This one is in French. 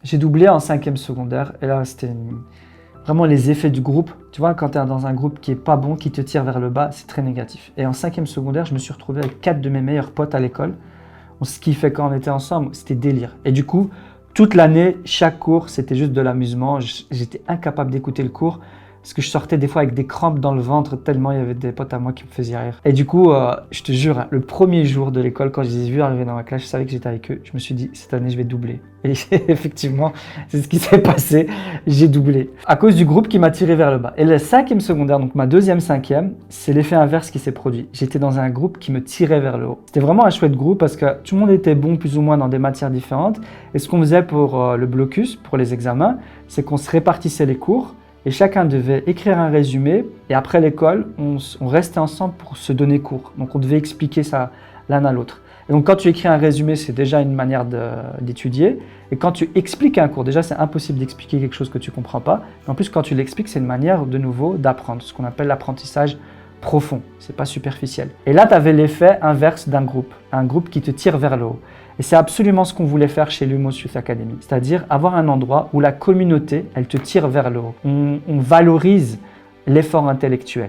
J'ai doublé en 5e secondaire et là, c'était vraiment les effets du groupe. Tu vois, quand tu es dans un groupe qui est pas bon, qui te tire vers le bas, c'est très négatif. Et en 5e secondaire, je me suis retrouvé avec 4 de mes meilleurs potes à l'école. Ce qui fait quand on était ensemble, c'était délire. Et du coup, toute l'année, chaque cours, c'était juste de l'amusement. J'étais incapable d'écouter le cours parce que je sortais des fois avec des crampes dans le ventre tellement il y avait des potes à moi qui me faisaient rire. Et du coup, je te jure, hein, le premier jour de l'école, quand je les ai vus arriver dans ma classe, je savais que j'étais avec eux. Je me suis dit, cette année, je vais doubler. Et effectivement, c'est ce qui s'est passé. J'ai doublé à cause du groupe qui m'a tiré vers le bas. Et le 5e secondaire, donc ma 2e, 5e, c'est l'effet inverse qui s'est produit. J'étais dans un groupe qui me tirait vers le haut. C'était vraiment un chouette groupe parce que tout le monde était bon plus ou moins dans des matières différentes. Et ce qu'on faisait pour le blocus, pour les examens, c'est qu'on se répartissait les cours. Et chacun devait écrire un résumé. Et après l'école, on restait ensemble pour se donner cours. Donc on devait expliquer ça l'un à l'autre. Et donc quand tu écris un résumé, c'est déjà une manière d'étudier. Et quand tu expliques un cours, déjà c'est impossible d'expliquer quelque chose que tu ne comprends pas. Mais en plus, quand tu l'expliques, c'est une manière de nouveau d'apprendre, ce qu'on appelle l'apprentissage profond. C'est pas superficiel. Et là, tu avais l'effet inverse d'un groupe. Un groupe qui te tire vers le haut. Et c'est absolument ce qu'on voulait faire chez Lumos Youth Academy, c'est-à-dire avoir un endroit où la communauté, elle te tire vers le haut. On valorise l'effort intellectuel.